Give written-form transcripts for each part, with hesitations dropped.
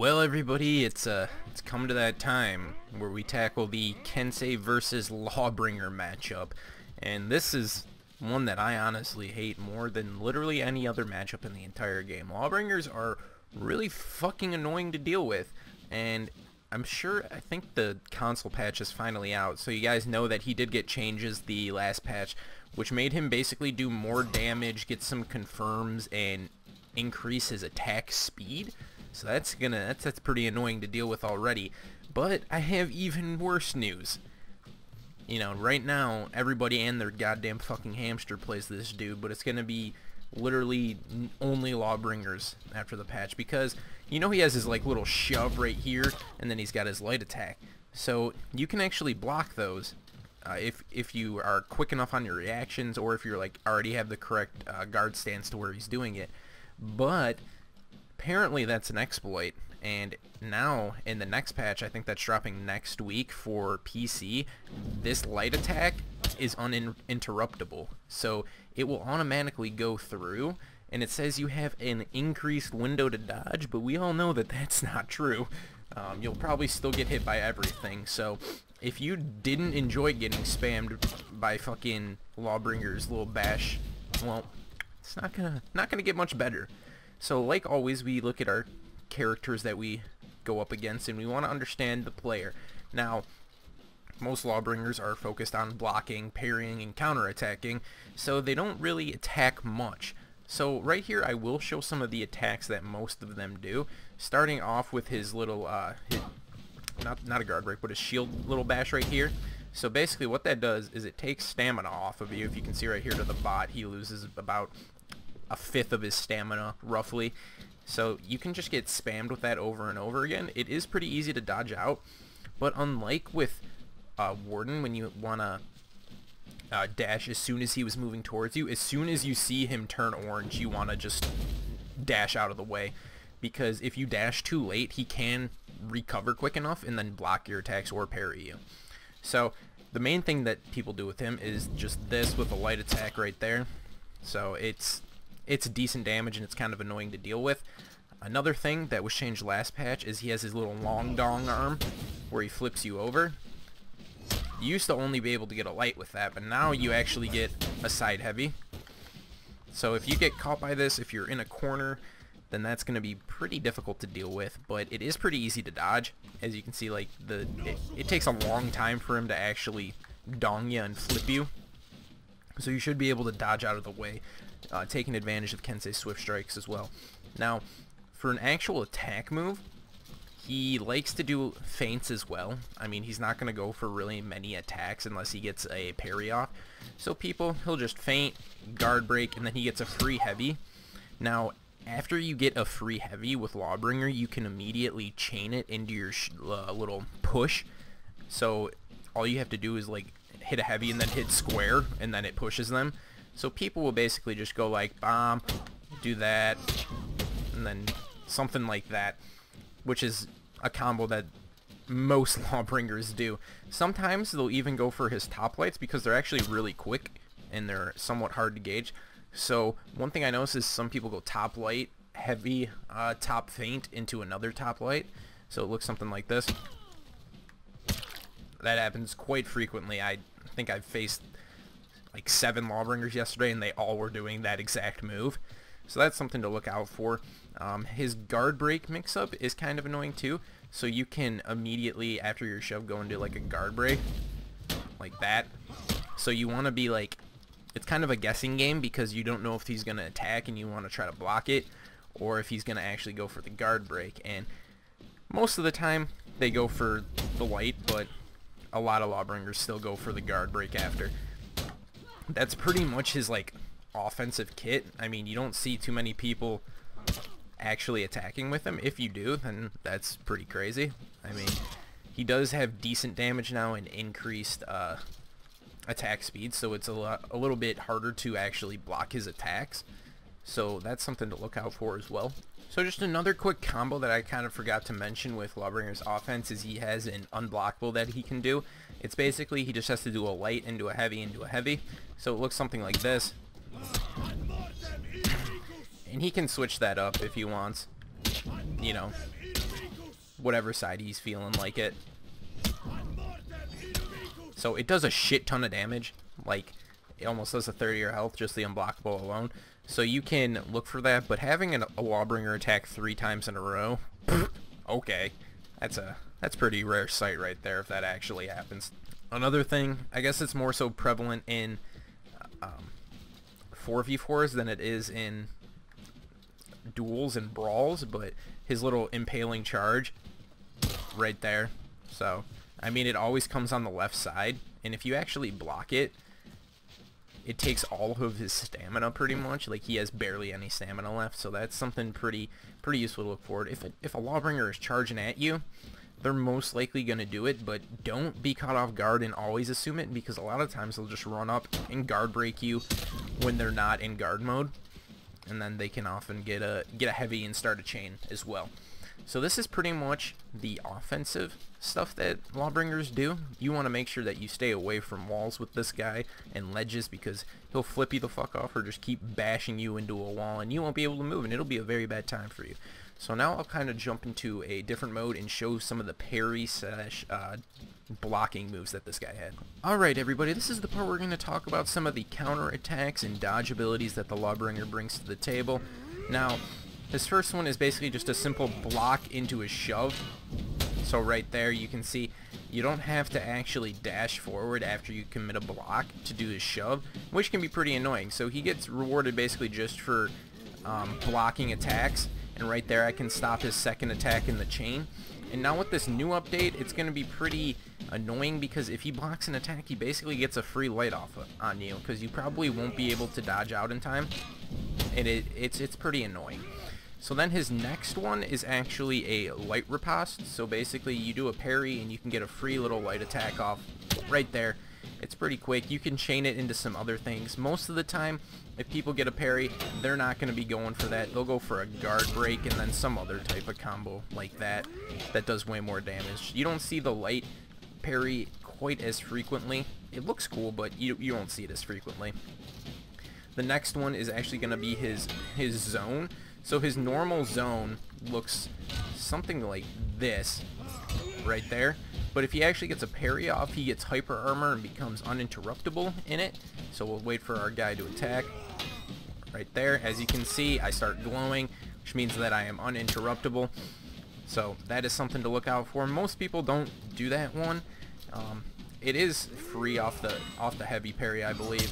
Well, everybody, it's come to that time where we tackle the Kensei versus Lawbringer matchup, and this is one that I honestly hate more than literally any other matchup in the entire game. Lawbringers are really fucking annoying to deal with, and I think the console patch is finally out, so you guys know that he did get changes the last patch, which made him basically do more damage, get some confirms, and increase his attack speed. So that's pretty annoying to deal with already. But I have even worse news. You know, right now everybody and their goddamn fucking hamster plays this dude, but it's gonna be literally only Lawbringers after the patch, because you know he has his like little shove right here, and then he's got his light attack. So you can actually block those if you are quick enough on your reactions, or if you're like already have the correct guard stance to where he's doing it. But apparently that's an exploit, and now in the next patch, I think that's dropping next week for PC, this light attack is uninterruptible, so it will automatically go through, and it says you have an increased window to dodge, but we all know that that's not true. You'll probably still get hit by everything. So if you didn't enjoy getting spammed by fucking Lawbringer's little bash, well, it's not gonna get much better. So like always, we look at our characters that we go up against, and we want to understand the player. Now, most Lawbringers are focused on blocking, parrying, and counterattacking, so they don't really attack much. So right here, I will show some of the attacks that most of them do, starting off with his little, not a guard break, but a shield little bash right here. So basically what that does is it takes stamina off of you. If you can see right here to the bot, he loses about a fifth of his stamina roughly, so you can just get spammed with that over and over again. It is pretty easy to dodge out, but unlike with Warden, when you want to dash as soon as he was moving towards you, as soon as you see him turn orange, you want to just dash out of the way, because if you dash too late, he can recover quick enough and then block your attacks or parry you. So the main thing that people do with him is just this with a light attack right there. So it's decent damage, and it's kind of annoying to deal with. Another thing that was changed last patch is he has his little long dong arm where he flips you over. You used to only be able to get a light with that, but now you actually get a side heavy. So if you get caught by this, if you're in a corner, then that's going to be pretty difficult to deal with, but it is pretty easy to dodge. As you can see, like it takes a long time for him to actually dong you and flip you. So you should be able to dodge out of the way, taking advantage of Kensei's swift strikes as well. Now, for an actual attack move, he likes to do feints as well. I mean, he's not going to go for really many attacks unless he gets a parry off. So he'll just feint, guard break, and then he gets a free heavy. Now, after you get a free heavy with Lawbringer, you can immediately chain it into your little push. So all you have to do is like hit a heavy and then hit square, and then it pushes them. So people will basically just go like bomb, do that, and then something like that, which is a combo that most Lawbringers do. Sometimes they'll even go for his top lights because they're actually really quick and they're somewhat hard to gauge. So one thing I notice is some people go top light, heavy, top feint into another top light. So it looks something like this. That happens quite frequently. I think I've faced like 7 Lawbringers yesterday, and they all were doing that exact move. So that's something to look out for. His guard break mix-up is kind of annoying too. So you can immediately, after your shove, go into like a guard break, like that. So you want to be like, it's kind of a guessing game, because you don't know if he's going to attack and you want to try to block it, or if he's going to actually go for the guard break. And most of the time, they go for the light, but a lot of Lawbringers still go for the guard break after. That's pretty much his like offensive kit. I mean, you don't see too many people actually attacking with him. If you do, then that's pretty crazy. I mean, he does have decent damage now and increased attack speed, so it's a little bit harder to actually block his attacks. So that's something to look out for as well. So just another quick combo that I kind of forgot to mention with Lawbringer's offense is he has an unblockable that he can do. It's basically he just has to do a light into a heavy into a heavy. So it looks something like this. And he can switch that up if he wants. You know, whatever side he's feeling like it. So it does a shit ton of damage. Like, it almost does a 30 health, just the unblockable alone. So you can look for that, but having a Lawbringer attack 3 times in a row, okay, that's pretty rare sight right there if that actually happens. Another thing, I guess it's more so prevalent in 4v4s than it is in duels and brawls, but his little impaling charge right there. So I mean, it always comes on the left side, and if you actually block it, it takes all of his stamina pretty much. Like, he has barely any stamina left, so that's something pretty useful to look forward. If a Lawbringer is charging at you, they're most likely going to do it, but don't be caught off guard and always assume it, because a lot of times they'll just run up and guard break you when they're not in guard mode, and then they can often get a heavy and start a chain as well. So this is pretty much the offensive stuff that Lawbringers do. You want to make sure that you stay away from walls with this guy and ledges, because he'll flip you the fuck off or just keep bashing you into a wall and you won't be able to move, and it'll be a very bad time for you. So now I'll kind of jump into a different mode and show some of the parry slash blocking moves that this guy had. Alright everybody, this is the part where we're going to talk about some of the counter attacks and dodge abilities that the Lawbringer brings to the table. Now, his first one is basically just a simple block into his shove. So right there you can see you don't have to actually dash forward after you commit a block to do his shove, which can be pretty annoying. So he gets rewarded basically just for blocking attacks, and right there I can stop his second attack in the chain. And now with this new update, it's going to be pretty annoying, because if he blocks an attack, he basically gets a free light off on you, because you probably won't be able to dodge out in time, and it's pretty annoying. So then his next one is actually a light riposte. So basically you do a parry and you can get a free little light attack off right there. It's pretty quick. You can chain it into some other things. Most of the time, if people get a parry, they're not going to be going for that. They'll go for a guard break and then some other type of combo like that that does way more damage. You don't see the light parry quite as frequently. It looks cool, but you won't see it as frequently. The next one is actually going to be his zone. So his normal zone looks something like this right there, but if he actually gets a parry off, he gets hyper armor and becomes uninterruptible in it. So we'll wait for our guy to attack right there. As you can see, I start glowing, which means that I am uninterruptible. So that is something to look out for. Most people don't do that one. It is free off the heavy parry, I believe,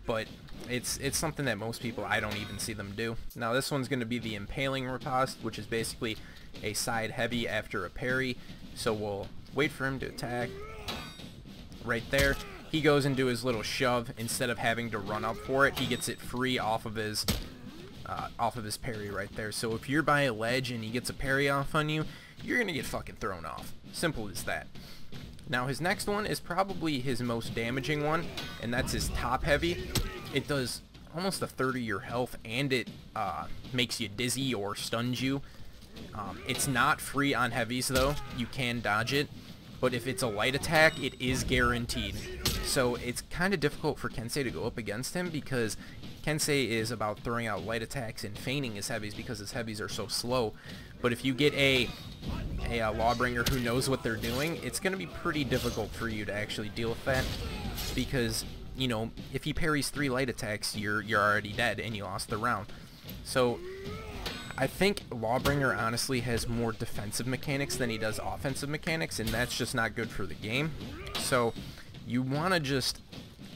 but it's something that most people, I don't even see them do. Now this one's going to be the impaling riposte, which is basically a side heavy after a parry. So we'll wait for him to attack right there. He goes into his little shove. Instead of having to run up for it, he gets it free off of his parry right there. So if you're by a ledge and he gets a parry off on you, you're going to get fucking thrown off. Simple as that. Now his next one is probably his most damaging one, and that's his top heavy. It does almost a third of your health, and it makes you dizzy or stuns you. It's not free on heavies though. You can dodge it, but if it's a light attack, it is guaranteed. So it's kind of difficult for Kensei to go up against him, because Kensei is about throwing out light attacks and feigning his heavies because his heavies are so slow. But if you get a Lawbringer who knows what they're doing, it's going to be pretty difficult for you to actually deal with that, because, you know, if he parries 3 light attacks, you're already dead and you lost the round. So I think Lawbringer honestly has more defensive mechanics than he does offensive mechanics, and that's just not good for the game. So you want to just,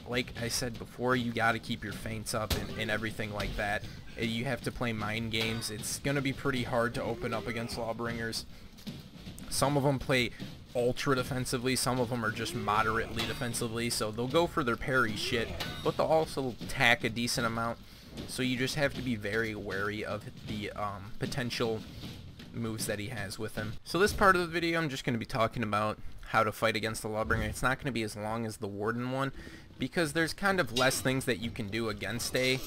like I said before, you got to keep your feints up and everything like that. You have to play mind games. It's going to be pretty hard to open up against Lawbringers. Some of them play ultra defensively, some of them are just moderately defensively, so they'll go for their parry shit, but they'll also tack a decent amount. So you just have to be very wary of the potential moves that he has with him. So this part of the video, I'm just going to be talking about how to fight against the Lawbringer. It's not going to be as long as the Warden one, because there's kind of less things that you can do against a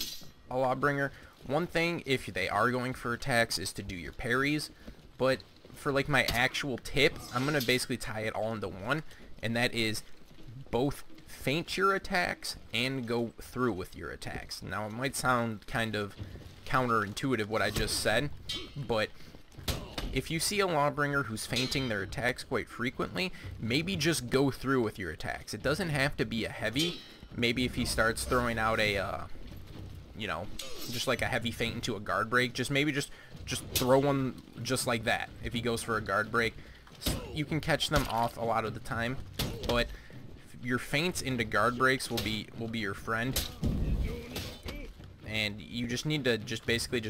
Lawbringer. One thing, if they are going for attacks, is to do your parries, but for like my actual tip, I'm going to basically tie it all into one, and that is both feint your attacks and go through with your attacks. Now it might sound kind of counterintuitive what I just said, but if you see a Lawbringer who's feinting their attacks quite frequently, maybe just go through with your attacks. It doesn't have to be a heavy. Maybe if he starts throwing out a, you know, just like a heavy feint into a guard break, just throw one just like that. If he goes for a guard break, you can catch them off a lot of the time, but your feints into guard breaks will be your friend. And you just need to basically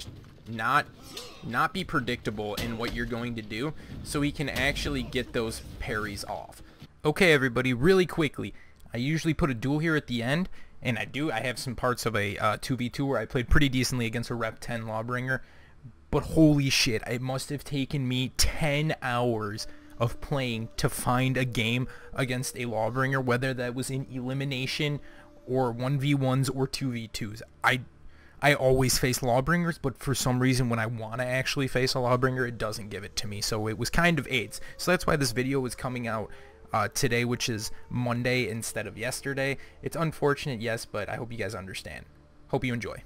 not be predictable in what you're going to do, so he can actually get those parries off. Okay, everybody, really quickly, I usually put a duel here at the end, and I have some parts of a 2v2 where I played pretty decently against a Rep 10 Lawbringer, but holy shit, it must have taken me 10 hours of playing to find a game against a Lawbringer, whether that was in elimination or 1v1s or 2v2s. I always face Lawbringers, but for some reason when I want to actually face a Lawbringer, it doesn't give it to me, so it was kind of AIDS. So that's why this video was coming out today, which is Monday instead of yesterday. It's unfortunate, yes, but I hope you guys understand. Hope you enjoy.